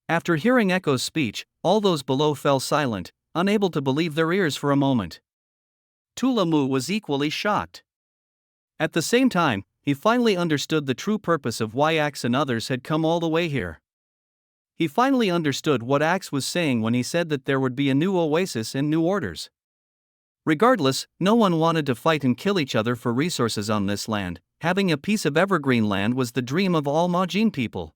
After hearing Echo's speech, all those below fell silent, unable to believe their ears for a moment. Tulamu was equally shocked. At the same time, he finally understood the true purpose of why Axe and others had come all the way here. He finally understood what Axe was saying when he said that there would be a new oasis and new orders. Regardless, no one wanted to fight and kill each other for resources on this land. Having a piece of evergreen land was the dream of all Majin people.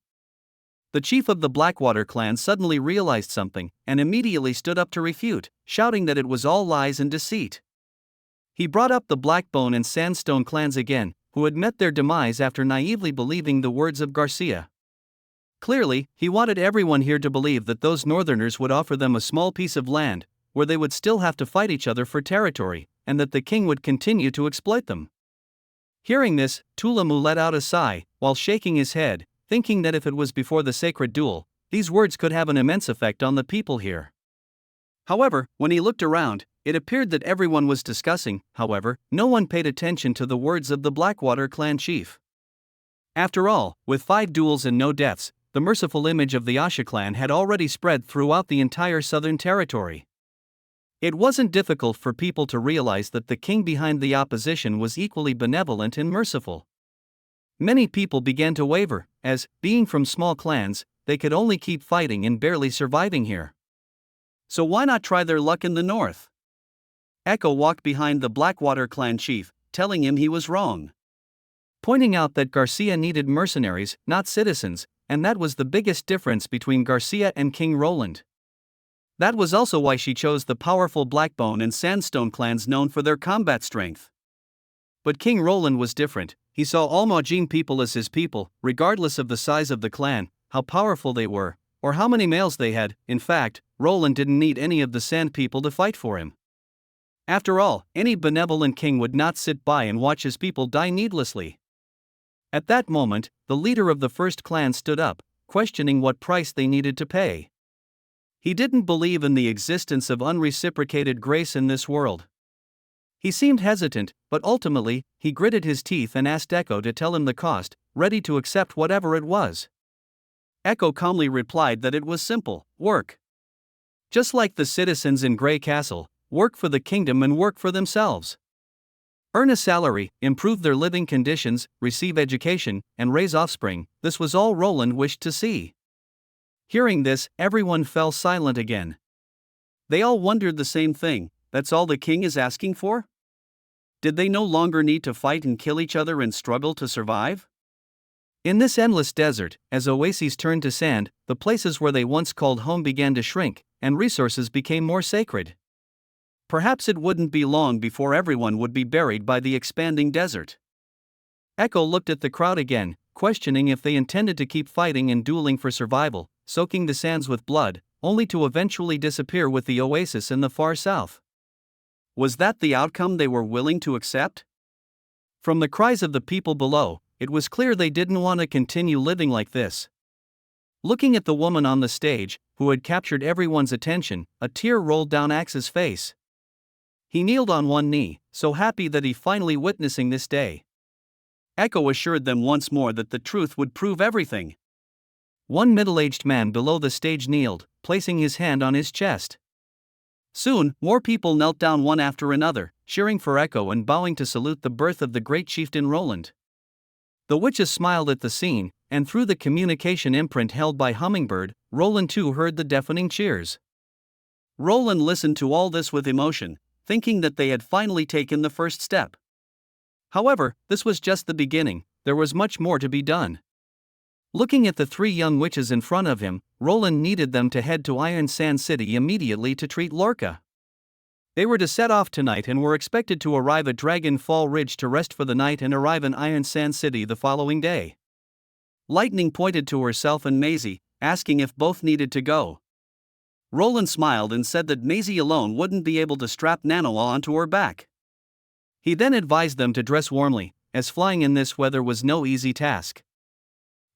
The chief of the Blackwater clan suddenly realized something, and immediately stood up to refute, shouting that it was all lies and deceit. He brought up the Blackbone and Sandstone clans again, who had met their demise after naively believing the words of Garcia. Clearly, he wanted everyone here to believe that those northerners would offer them a small piece of land, where they would still have to fight each other for territory, and that the king would continue to exploit them. Hearing this, Tulamu let out a sigh, while shaking his head, thinking that if it was before the sacred duel, these words could have an immense effect on the people here. However, when he looked around, it appeared that everyone was discussing. However, no one paid attention to the words of the Blackwater clan chief. After all, with 5 duels and no deaths, the merciful image of the Asha clan had already spread throughout the entire southern territory. It wasn't difficult for people to realize that the king behind the opposition was equally benevolent and merciful. Many people began to waver, as, being from small clans, they could only keep fighting and barely surviving here. So why not try their luck in the north? Echo walked behind the Blackwater clan chief, telling him he was wrong. Pointing out that Garcia needed mercenaries, not citizens, and that was the biggest difference between Garcia and King Roland. That was also why she chose the powerful Blackbone and Sandstone clans known for their combat strength. But King Roland was different. He saw all Majin people as his people, regardless of the size of the clan, how powerful they were, or how many males they had. In fact, Roland didn't need any of the Sand people to fight for him. After all, any benevolent king would not sit by and watch his people die needlessly. At that moment, the leader of the first clan stood up, questioning what price they needed to pay. He didn't believe in the existence of unreciprocated grace in this world. He seemed hesitant, but ultimately, he gritted his teeth and asked Echo to tell him the cost, ready to accept whatever it was. Echo calmly replied that it was simple: work. Just like the citizens in Grey Castle, work for the kingdom and work for themselves. Earn a salary, improve their living conditions, receive education, and raise offspring. This was all Roland wished to see. Hearing this, everyone fell silent again. They all wondered the same thing: that's all the king is asking for? Did they no longer need to fight and kill each other and struggle to survive? In this endless desert, as oases turned to sand, the places where they once called home began to shrink, and resources became more sacred. Perhaps it wouldn't be long before everyone would be buried by the expanding desert. Echo looked at the crowd again, questioning if they intended to keep fighting and dueling for survival, soaking the sands with blood, only to eventually disappear with the oasis in the far south. Was that the outcome they were willing to accept? From the cries of the people below, it was clear they didn't want to continue living like this. Looking at the woman on the stage, who had captured everyone's attention, a tear rolled down Axe's face. He kneeled on one knee, so happy that he finally witnessing this day. Echo assured them once more that the truth would prove everything. One middle-aged man below the stage kneeled, placing his hand on his chest. Soon, more people knelt down one after another, cheering for Echo and bowing to salute the birth of the great chieftain Roland. The witches smiled at the scene, and through the communication imprint held by Hummingbird, Roland too heard the deafening cheers. Roland listened to all this with emotion, thinking that they had finally taken the first step. However, this was just the beginning. There was much more to be done. Looking at the 3 young witches in front of him, Roland needed them to head to Iron Sand City immediately to treat Lorca. They were to set off tonight and were expected to arrive at Dragon Fall Ridge to rest for the night and arrive in Iron Sand City the following day. Lightning pointed to herself and Maisie, asking if both needed to go. Roland smiled and said that Maisie alone wouldn't be able to strap Nanoa onto her back. He then advised them to dress warmly, as flying in this weather was no easy task.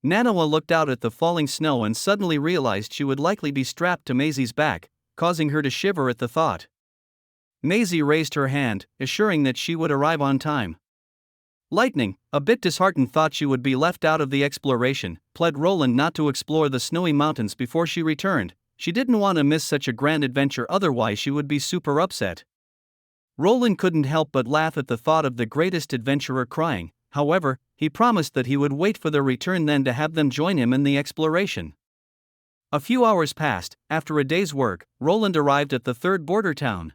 Nanoa looked out at the falling snow and suddenly realized she would likely be strapped to Maisie's back, causing her to shiver at the thought. Maisie raised her hand, assuring that she would arrive on time. Lightning, a bit disheartened, thought she would be left out of the exploration, pled Roland not to explore the snowy mountains before she returned. She didn't want to miss such a grand adventure, otherwise she would be super upset. Roland couldn't help but laugh at the thought of the greatest adventurer crying. However, he promised that he would wait for their return then to have them join him in the exploration. A few hours passed. After a day's work, Roland arrived at the third border town.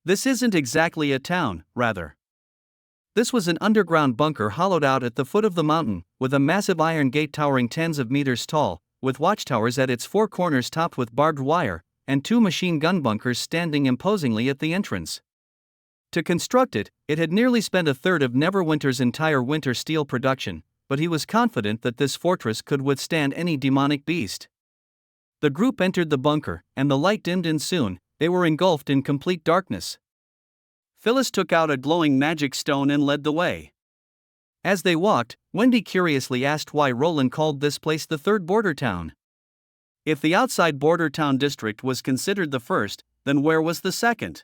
This isn't exactly a town, rather. This was an underground bunker hollowed out at the foot of the mountain, with a massive iron gate towering tens of meters tall, with watchtowers at its four corners topped with barbed wire, and two machine gun bunkers standing imposingly at the entrance. To construct it, it had nearly spent a third of Neverwinter's entire winter steel production, but he was confident that this fortress could withstand any demonic beast. The group entered the bunker, and the light dimmed in soon. They were engulfed in complete darkness. Phyllis took out a glowing magic stone and led the way. As they walked, Wendy curiously asked why Roland called this place the third border town. If the outside border town district was considered the first, then where was the second?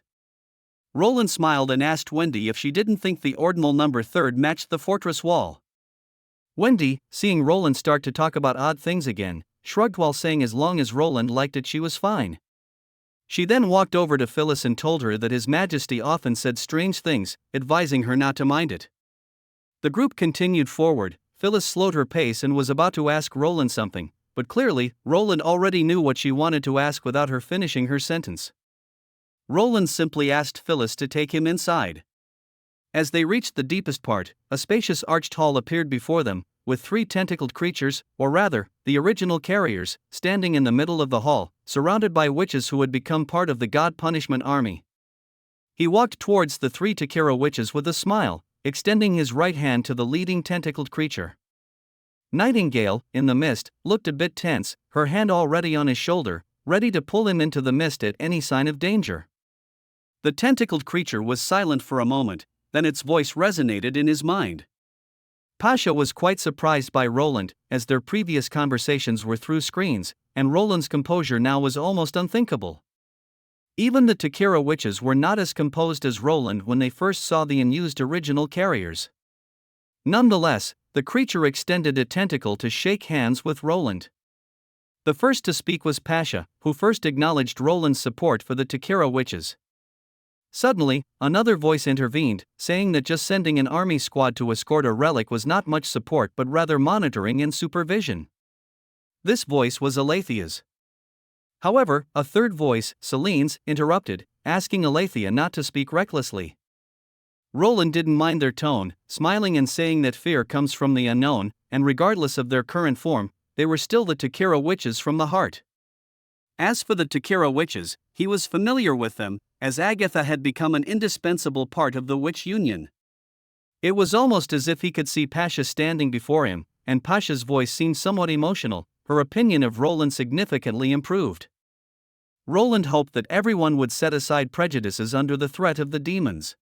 Roland smiled and asked Wendy if she didn't think the ordinal number third matched the fortress wall. Wendy, seeing Roland start to talk about odd things again, shrugged while saying as long as Roland liked it she was fine. She then walked over to Phyllis and told her that His Majesty often said strange things, advising her not to mind it. The group continued forward. Phyllis slowed her pace and was about to ask Roland something, but clearly, Roland already knew what she wanted to ask without her finishing her sentence. Roland simply asked Phyllis to take him inside. As they reached the deepest part, a spacious arched hall appeared before them, with three tentacled creatures, or rather, the original carriers, standing in the middle of the hall, surrounded by witches who had become part of the God Punishment army. He walked towards the three Takira witches with a smile, extending his right hand to the leading tentacled creature. Nightingale, in the mist, looked a bit tense, her hand already on his shoulder, ready to pull him into the mist at any sign of danger. The tentacled creature was silent for a moment, then its voice resonated in his mind. Pasha was quite surprised by Roland, as their previous conversations were through screens, and Roland's composure now was almost unthinkable. Even the Takira witches were not as composed as Roland when they first saw the unused original carriers. Nonetheless, the creature extended a tentacle to shake hands with Roland. The first to speak was Pasha, who first acknowledged Roland's support for the Takira witches. Suddenly, another voice intervened, saying that just sending an army squad to escort a relic was not much support but rather monitoring and supervision. This voice was Alethea's. However, a third voice, Celine's, interrupted, asking Alethea not to speak recklessly. Roland didn't mind their tone, smiling and saying that fear comes from the unknown, and regardless of their current form, they were still the Takira witches from the heart. As for the Takira witches, he was familiar with them, as Agatha had become an indispensable part of the witch union. It was almost as if he could see Pasha standing before him, and Pasha's voice seemed somewhat emotional. Her opinion of Roland significantly improved. Roland hoped that everyone would set aside prejudices under the threat of the demons.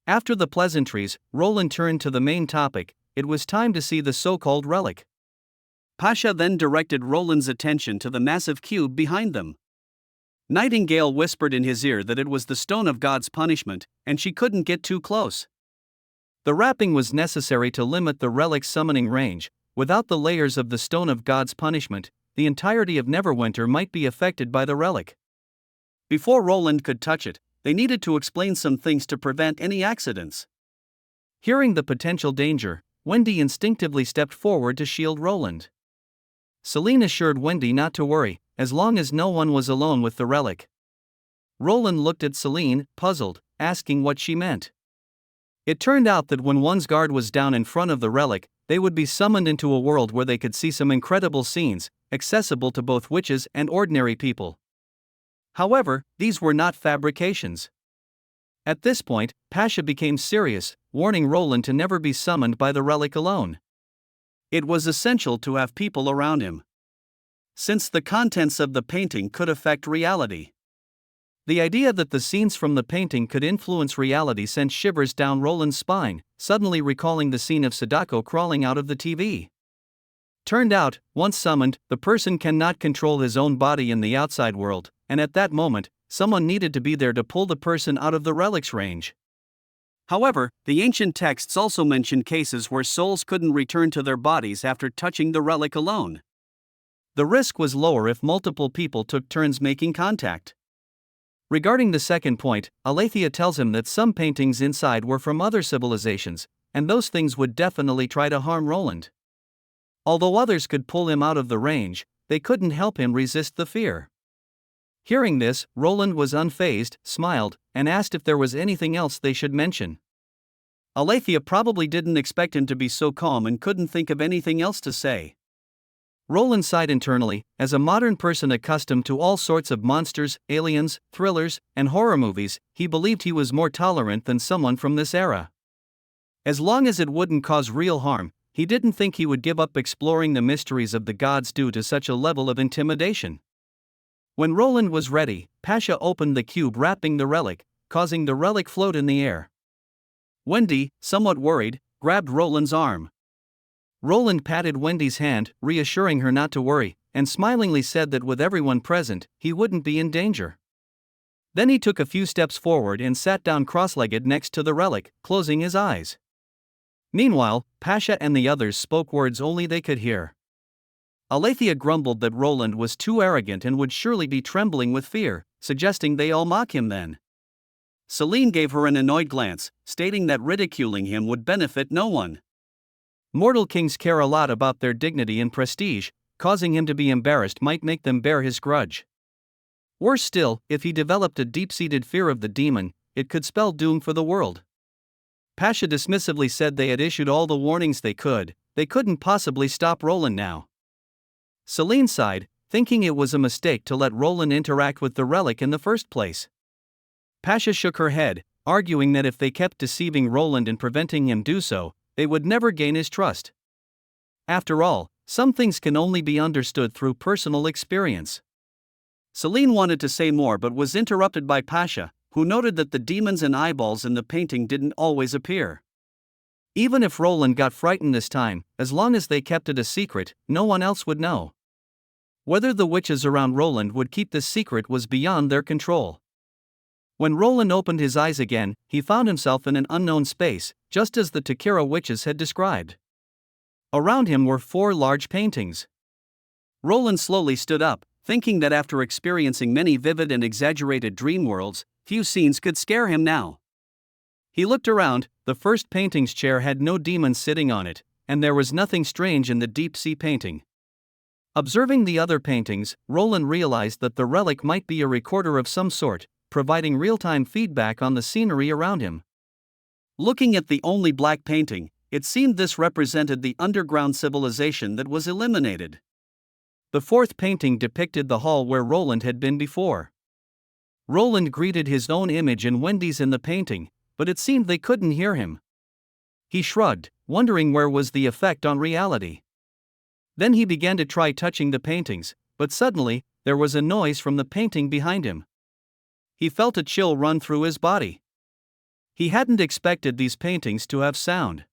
After the pleasantries, Roland turned to the main topic. It was time to see the so-called relic. Pasha then directed Roland's attention to the massive cube behind them. Nightingale whispered in his ear that it was the stone of God's punishment, and she couldn't get too close. The wrapping was necessary to limit the relic's summoning range. Without the layers of the stone of God's punishment, the entirety of Neverwinter might be affected by the relic. Before Roland could touch it, they needed to explain some things to prevent any accidents. Hearing the potential danger, Wendy instinctively stepped forward to shield Roland. Celine assured Wendy not to worry, as long as no one was alone with the relic. Roland looked at Celine, puzzled, asking what she meant. It turned out that when one's guard was down in front of the relic, they would be summoned into a world where they could see some incredible scenes, accessible to both witches and ordinary people. However, these were not fabrications. At this point, Pasha became serious, warning Roland to never be summoned by the relic alone. It was essential to have people around him, since the contents of the painting could affect reality. The idea that the scenes from the painting could influence reality sent shivers down Roland's spine, suddenly recalling the scene of Sadako crawling out of the TV. Turned out, once summoned, the person cannot control his own body in the outside world, and at that moment, someone needed to be there to pull the person out of the relic's range. However, the ancient texts also mention cases where souls couldn't return to their bodies after touching the relic alone. The risk was lower if multiple people took turns making contact. Regarding the second point, Aletheia tells him that some paintings inside were from other civilizations, and those things would definitely try to harm Roland. Although others could pull him out of the range, they couldn't help him resist the fear. Hearing this, Roland was unfazed, smiled, and asked if there was anything else they should mention. Aletheia probably didn't expect him to be so calm and couldn't think of anything else to say. Roland sighed internally. As a modern person accustomed to all sorts of monsters, aliens, thrillers, and horror movies, he believed he was more tolerant than someone from this era. As long as it wouldn't cause real harm, he didn't think he would give up exploring the mysteries of the gods due to such a level of intimidation. When Roland was ready, Pasha opened the cube wrapping the relic, causing the relic float in the air. Wendy, somewhat worried, grabbed Roland's arm. Roland patted Wendy's hand, reassuring her not to worry, and smilingly said that with everyone present, he wouldn't be in danger. Then he took a few steps forward and sat down cross-legged next to the relic, closing his eyes. Meanwhile, Pasha and the others spoke words only they could hear. Aletheia grumbled that Roland was too arrogant and would surely be trembling with fear, suggesting they all mock him then. Celine gave her an annoyed glance, stating that ridiculing him would benefit no one. Mortal kings care a lot about their dignity and prestige, causing him to be embarrassed might make them bear his grudge. Worse still, if he developed a deep-seated fear of the demon, it could spell doom for the world. Pasha dismissively said they had issued all the warnings they couldn't possibly stop Roland now. Celine sighed, thinking it was a mistake to let Roland interact with the relic in the first place. Pasha shook her head, arguing that if they kept deceiving Roland and preventing him do so, they would never gain his trust. After all, some things can only be understood through personal experience. Celine wanted to say more but was interrupted by Pasha, who noted that the demons and eyeballs in the painting didn't always appear. Even if Roland got frightened this time, as long as they kept it a secret, no one else would know. Whether the witches around Roland would keep this secret was beyond their control. When Roland opened his eyes again, he found himself in an unknown space, just as the Takira witches had described. Around him were 4 large paintings. Roland slowly stood up, thinking that after experiencing many vivid and exaggerated dream worlds, few scenes could scare him now. He looked around. The first painting's chair had no demon sitting on it, and there was nothing strange in the deep-sea painting. Observing the other paintings, Roland realized that the relic might be a recorder of some sort, providing real-time feedback on the scenery around him. Looking at the only black painting, it seemed this represented the underground civilization that was eliminated. The fourth painting depicted the hall where Roland had been before. Roland greeted his own image and Wendy's in the painting, but it seemed they couldn't hear him. He shrugged, wondering where was the effect on reality. Then he began to try touching the paintings, but suddenly, there was a noise from the painting behind him. He felt a chill run through his body. He hadn't expected these paintings to have sound.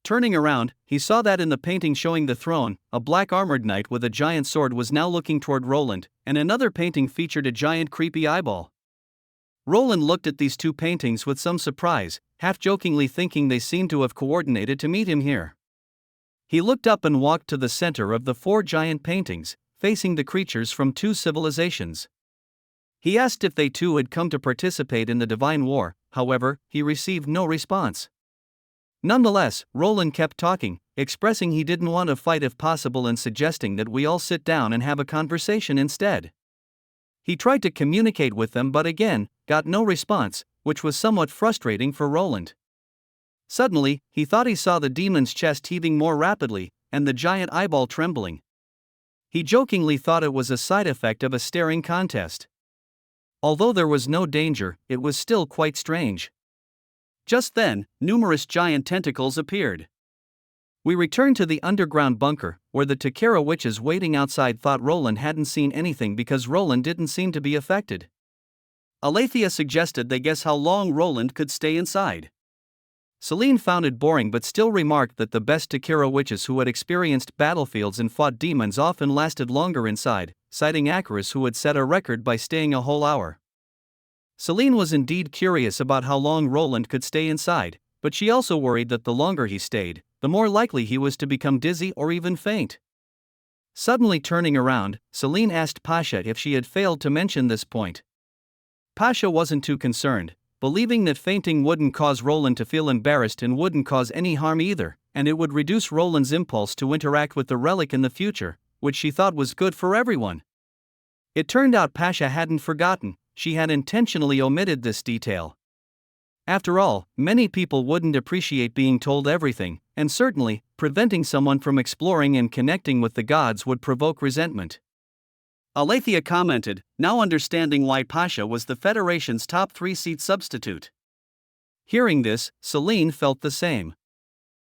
Turning around, he saw that in the painting showing the throne, a black armored knight with a giant sword was now looking toward Roland, and another painting featured a giant creepy eyeball. Roland looked at these 2 paintings with some surprise, half-jokingly thinking they seemed to have coordinated to meet him here. He looked up and walked to the center of the 4 giant paintings, facing the creatures from 2 civilizations. He asked if they too had come to participate in the divine war, however, he received no response. Nonetheless, Roland kept talking, expressing he didn't want to fight if possible and suggesting that we all sit down and have a conversation instead. He tried to communicate with them but again, got no response, which was somewhat frustrating for Roland. Suddenly, he thought he saw the demon's chest heaving more rapidly, and the giant eyeball trembling. He jokingly thought it was a side effect of a staring contest. Although there was no danger, it was still quite strange. Just then, numerous giant tentacles appeared. We returned to the underground bunker, where the Takira witches waiting outside thought Roland hadn't seen anything because Roland didn't seem to be affected. Aletheia suggested they guess how long Roland could stay inside. Celine found it boring but still remarked that the best Takira witches who had experienced battlefields and fought demons often lasted longer inside, citing Acaris who had set a record by staying a whole hour. Celine was indeed curious about how long Roland could stay inside, but she also worried that the longer he stayed, the more likely he was to become dizzy or even faint. Suddenly turning around, Celine asked Pasha if she had failed to mention this point. Pasha wasn't too concerned, believing that fainting wouldn't cause Roland to feel embarrassed and wouldn't cause any harm either, and it would reduce Roland's impulse to interact with the relic in the future, which she thought was good for everyone. It turned out Pasha hadn't forgotten, she had intentionally omitted this detail. After all, many people wouldn't appreciate being told everything, and certainly, preventing someone from exploring and connecting with the gods would provoke resentment. Alethea commented, now understanding why Pasha was the Federation's top 3-seat substitute. Hearing this, Celine felt the same.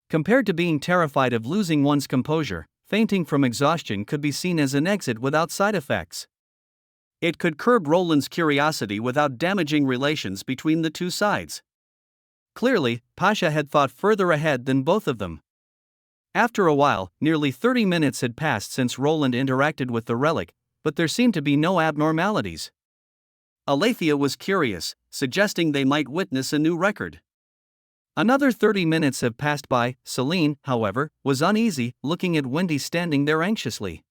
Compared to being terrified of losing one's composure, fainting from exhaustion could be seen as an exit without side effects. It could curb Roland's curiosity without damaging relations between the two sides. Clearly, Pasha had thought further ahead than both of them. After a while, nearly 30 minutes had passed since Roland interacted with the relic, but there seemed to be no abnormalities. Alethea was curious, suggesting they might witness a new record. Another 30 minutes have passed by. Celine, however, was uneasy, looking at Wendy standing there anxiously.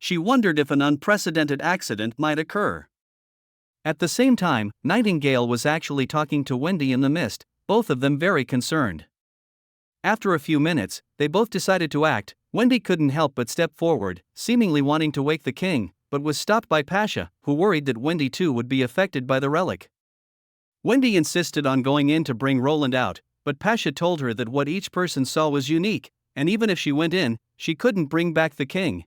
She wondered if an unprecedented accident might occur. At the same time, Nightingale was actually talking to Wendy in the mist, both of them very concerned. After a few minutes, they both decided to act. Wendy couldn't help but step forward, seemingly wanting to wake the king, but was stopped by Pasha, who worried that Wendy too would be affected by the relic. Wendy insisted on going in to bring Roland out, but Pasha told her that what each person saw was unique, and even if she went in, she couldn't bring back the king.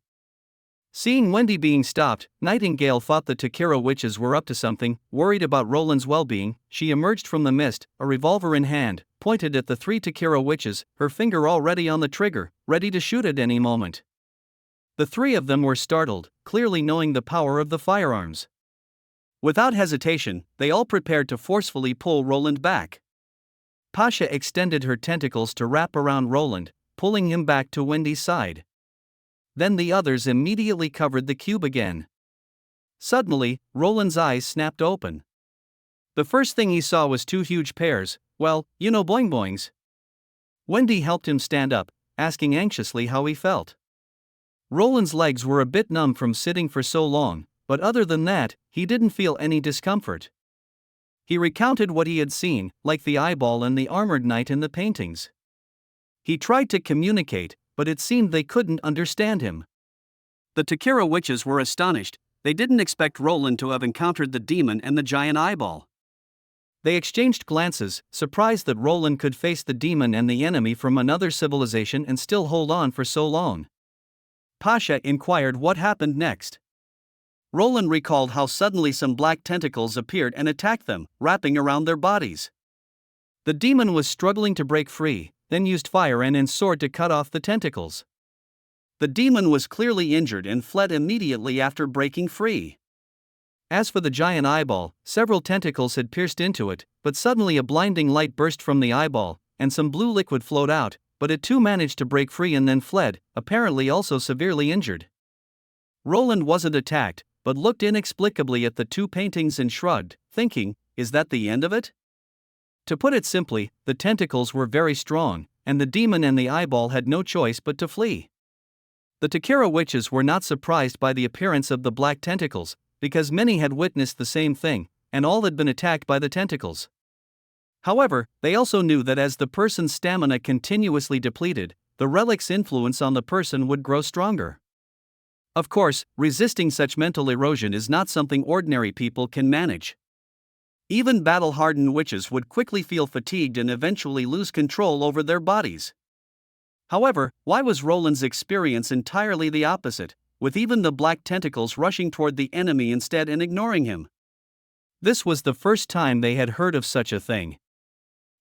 Seeing Wendy being stopped, Nightingale thought the Takira witches were up to something. Worried about Roland's well-being, she emerged from the mist, a revolver in hand, pointed at the 3 Takira witches, her finger already on the trigger, ready to shoot at any moment. The 3 of them were startled, clearly knowing the power of the firearms. Without hesitation, they all prepared to forcefully pull Roland back. Pasha extended her tentacles to wrap around Roland, pulling him back to Wendy's side. Then the others immediately covered the cube again. Suddenly, Roland's eyes snapped open. The first thing he saw was 2 huge pairs, boing boings. Wendy helped him stand up, asking anxiously how he felt. Roland's legs were a bit numb from sitting for so long, but other than that, he didn't feel any discomfort. He recounted what he had seen, like the eyeball and the armored knight in the paintings. He tried to communicate, but it seemed they couldn't understand him. The Takira witches were astonished. They didn't expect Roland to have encountered the demon and the giant eyeball. They exchanged glances, surprised that Roland could face the demon and the enemy from another civilization and still hold on for so long. Pasha inquired what happened next. Roland recalled how suddenly some black tentacles appeared and attacked them, wrapping around their bodies. The demon was struggling to break free, then used fire and sword to cut off the tentacles. The demon was clearly injured and fled immediately after breaking free. As for the giant eyeball, several tentacles had pierced into it, but suddenly a blinding light burst from the eyeball, and some blue liquid flowed out, but it too managed to break free and then fled, apparently also severely injured. Roland wasn't attacked, but looked inexplicably at the 2 paintings and shrugged, thinking, is that the end of it? To put it simply, the tentacles were very strong, and the demon and the eyeball had no choice but to flee. The Takira witches were not surprised by the appearance of the black tentacles, because many had witnessed the same thing, and all had been attacked by the tentacles. However, they also knew that as the person's stamina continuously depleted, the relic's influence on the person would grow stronger. Of course, resisting such mental erosion is not something ordinary people can manage. Even battle-hardened witches would quickly feel fatigued and eventually lose control over their bodies. However, why was Roland's experience entirely the opposite, with even the black tentacles rushing toward the enemy instead and ignoring him? This was the first time they had heard of such a thing.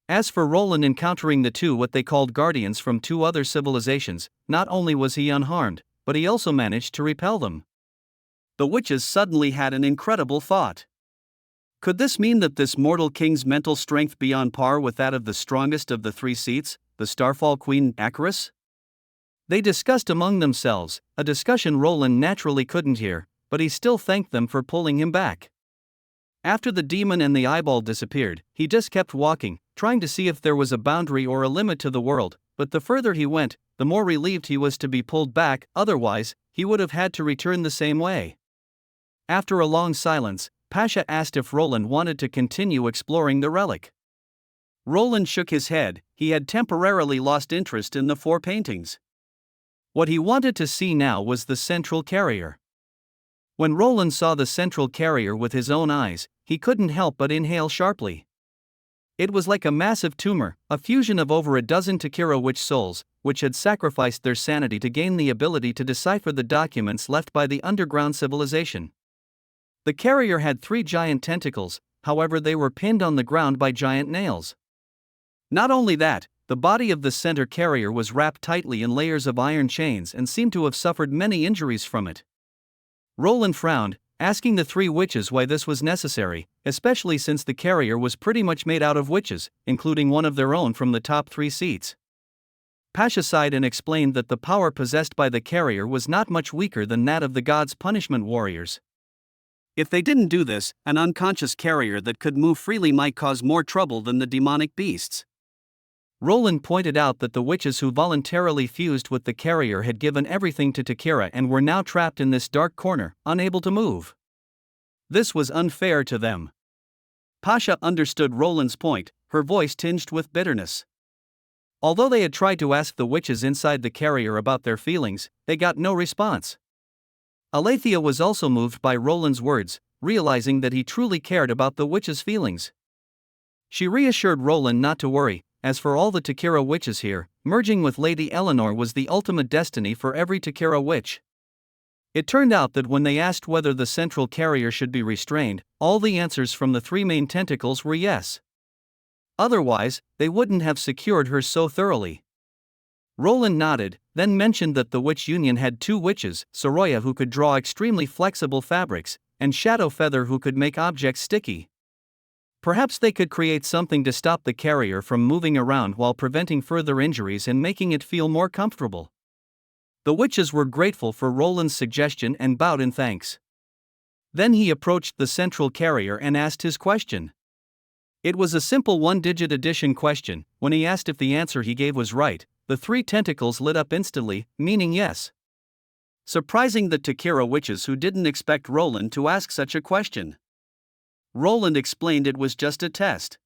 As for Roland encountering the 2 what they called guardians from 2 other civilizations, not only was he unharmed, but he also managed to repel them. The witches suddenly had an incredible thought. Could this mean that this mortal king's mental strength be on par with that of the strongest of the 3 seats, the Starfall Queen, Acarus? They discussed among themselves, a discussion Roland naturally couldn't hear, but he still thanked them for pulling him back. After the demon and the eyeball disappeared, he just kept walking, trying to see if there was a boundary or a limit to the world, but the further he went, the more relieved he was to be pulled back, otherwise, he would have had to return the same way. After a long silence, Pasha asked if Roland wanted to continue exploring the relic. Roland shook his head. He had temporarily lost interest in the 4 paintings. What he wanted to see now was the central carrier. When Roland saw the central carrier with his own eyes, he couldn't help but inhale sharply. It was like a massive tumor, a fusion of over a dozen Takira witch souls, which had sacrificed their sanity to gain the ability to decipher the documents left by the underground civilization. The carrier had 3 giant tentacles, however they were pinned on the ground by giant nails. Not only that, the body of the center carrier was wrapped tightly in layers of iron chains and seemed to have suffered many injuries from it. Roland frowned, asking the 3 witches why this was necessary, especially since the carrier was pretty much made out of witches, including one of their own from the top 3 seats. Pasha sighed and explained that the power possessed by the carrier was not much weaker than that of the gods' punishment warriors. If they didn't do this, an unconscious carrier that could move freely might cause more trouble than the demonic beasts. Roland pointed out that the witches who voluntarily fused with the carrier had given everything to Takira and were now trapped in this dark corner, unable to move. This was unfair to them. Pasha understood Roland's point, her voice tinged with bitterness. Although they had tried to ask the witches inside the carrier about their feelings, they got no response. Aletheia was also moved by Roland's words, realizing that he truly cared about the witches' feelings. She reassured Roland not to worry. As for all the Takira witches here, merging with Lady Eleanor was the ultimate destiny for every Takira witch. It turned out that when they asked whether the central carrier should be restrained, all the answers from the 3 main tentacles were yes. Otherwise, they wouldn't have secured her so thoroughly. Roland nodded, then mentioned that the witch union had 2 witches, Soroya who could draw extremely flexible fabrics, and Shadow Feather who could make objects sticky. Perhaps they could create something to stop the carrier from moving around while preventing further injuries and making it feel more comfortable. The witches were grateful for Roland's suggestion and bowed in thanks. Then he approached the central carrier and asked his question. It was a simple 1-digit addition question. When he asked if the answer he gave was right, the 3 tentacles lit up instantly, meaning yes. Surprising the Takira witches who didn't expect Roland to ask such a question. Roland explained it was just a test.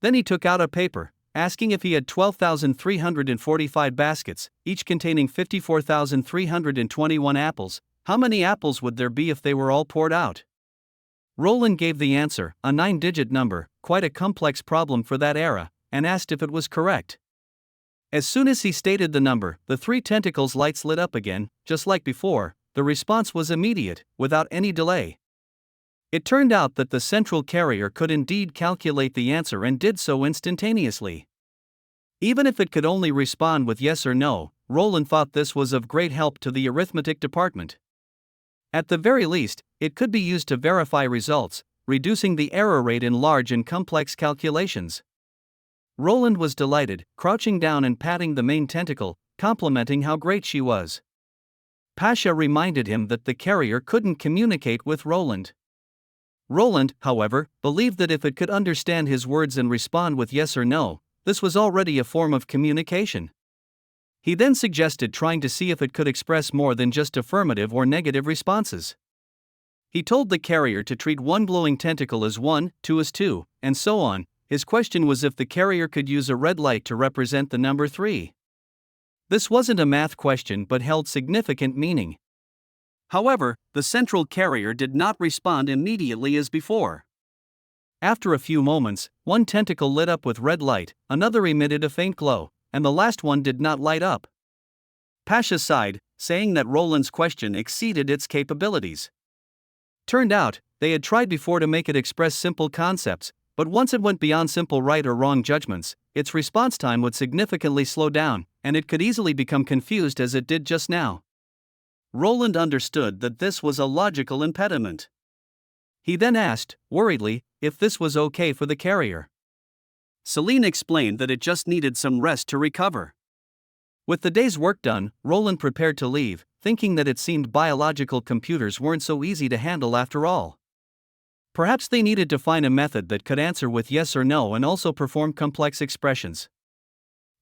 Then he took out a paper, asking if he had 12,345 baskets, each containing 54,321 apples, how many apples would there be if they were all poured out? Roland gave the answer, a 9-digit number, quite a complex problem for that era, and asked if it was correct. As soon as he stated the number, the 3 tentacles' lights lit up again, just like before. The response was immediate, without any delay. It turned out that the central carrier could indeed calculate the answer and did so instantaneously. Even if it could only respond with yes or no, Roland thought this was of great help to the arithmetic department. At the very least, it could be used to verify results, reducing the error rate in large and complex calculations. Roland was delighted, crouching down and patting the main tentacle, complimenting how great she was. Pasha reminded him that the carrier couldn't communicate with Roland. Roland, however, believed that if it could understand his words and respond with yes or no, this was already a form of communication. He then suggested trying to see if it could express more than just affirmative or negative responses. He told the carrier to treat one glowing tentacle as 1, 2 as 2, and so on. His question was if the carrier could use a red light to represent the number 3. This wasn't a math question but held significant meaning. However, the central carrier did not respond immediately as before. After a few moments, one tentacle lit up with red light, another emitted a faint glow, and the last one did not light up. Pasha sighed, saying that Roland's question exceeded its capabilities. Turned out, they had tried before to make it express simple concepts, but once it went beyond simple right or wrong judgments, its response time would significantly slow down, and it could easily become confused as it did just now. Roland understood that this was a logical impediment. He then asked, worriedly, if this was okay for the carrier. Celine explained that it just needed some rest to recover. With the day's work done, Roland prepared to leave, thinking that it seemed biological computers weren't so easy to handle after all. Perhaps they needed to find a method that could answer with yes or no and also perform complex expressions.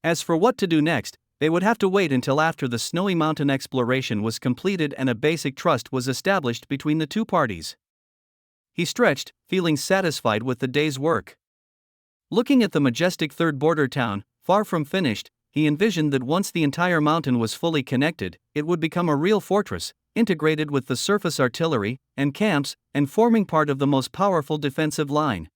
As for what to do next, they would have to wait until after the snowy mountain exploration was completed and a basic trust was established between the two parties. He stretched, feeling satisfied with the day's work. Looking at the majestic third border town, far from finished, he envisioned that once the entire mountain was fully connected, it would become a real fortress, integrated with the surface artillery and camps, and forming part of the most powerful defensive line.